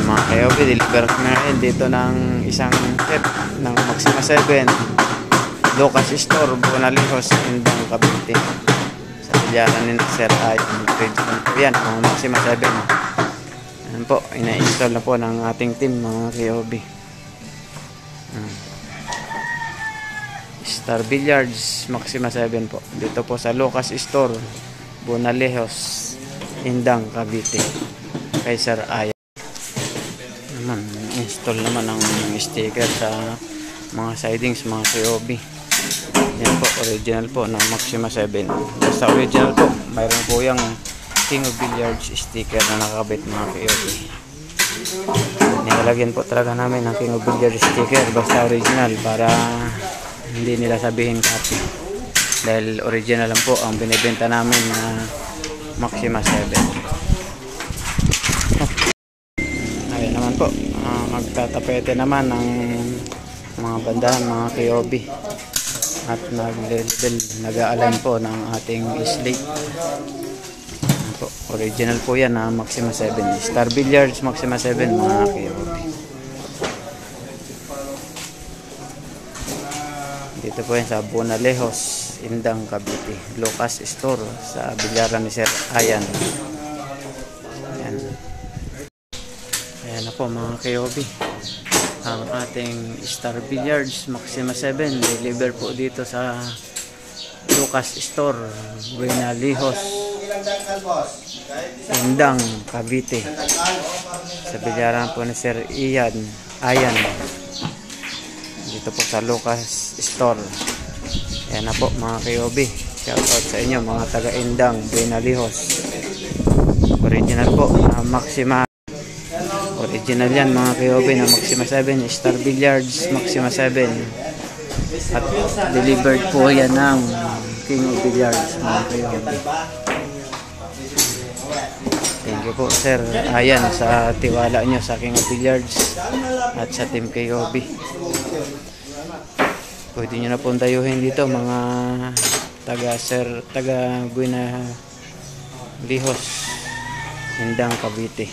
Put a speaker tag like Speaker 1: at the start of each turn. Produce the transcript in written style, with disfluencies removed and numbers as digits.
Speaker 1: Mga kayobi, deliver ko na rin dito ng isang set ng Maxima 7 Lucas Store, Bonalejos, Indang, Cavite. Sa bilyaran ni Sir Ayan. Yan, mga Maxima 7. Ayan po, ina-install na po ng ating team, mga kayobi. Star Billiards, Maxima 7 po. Dito po sa Lucas Store, Bonalejos, Indang, Cavite. Kay Sir Ayan. Install naman ng sticker sa mga sidings, mga COB. Yan po, original po ng Maxima 7. Basta original po, mayroon po yung King of Billiards sticker na nakakabit, mga COB. Nilalagyan po talaga namin ng King of Billiards sticker basta original para hindi nila sabihin copy. Dahil original lang po ang binibenta namin na Maxima 7. Ayan naman po, magtatapete naman ng mga bandahan, mga KOB, at nag-a-align po ng ating slate. Po, original po yan na Maxima 7 Star Billiards Maxima 7, mga KOB. Dito po yan sa Bonalejos, Indang, Cavite, Lucas Store, sa bilyaran ni Sir Ayan. Ayan na po, mga KOB, ang ating Star Billiards Maxima 7 deliver po dito sa Lucas Store, Bonalejos, Indang, Cavite, sa bilyaran po ni Sir Ayan, dito po sa Lucas Store. Ayan na po, mga KOB, shout out sa inyo mga taga Indang, Bonalejos. Original po na Maxima. Original yan, mga KOB, na Maxima 7 Star Billiards Maxima 7. At delivered po yan ng King of Billiards, mga KOB. Thank you po, Sir Ayan, sa tiwala nyo sa King of Billiards at sa Team KOB. Pwede nyo na pong dayuhin dito, mga taga Bonalejos, Indang, Cavite.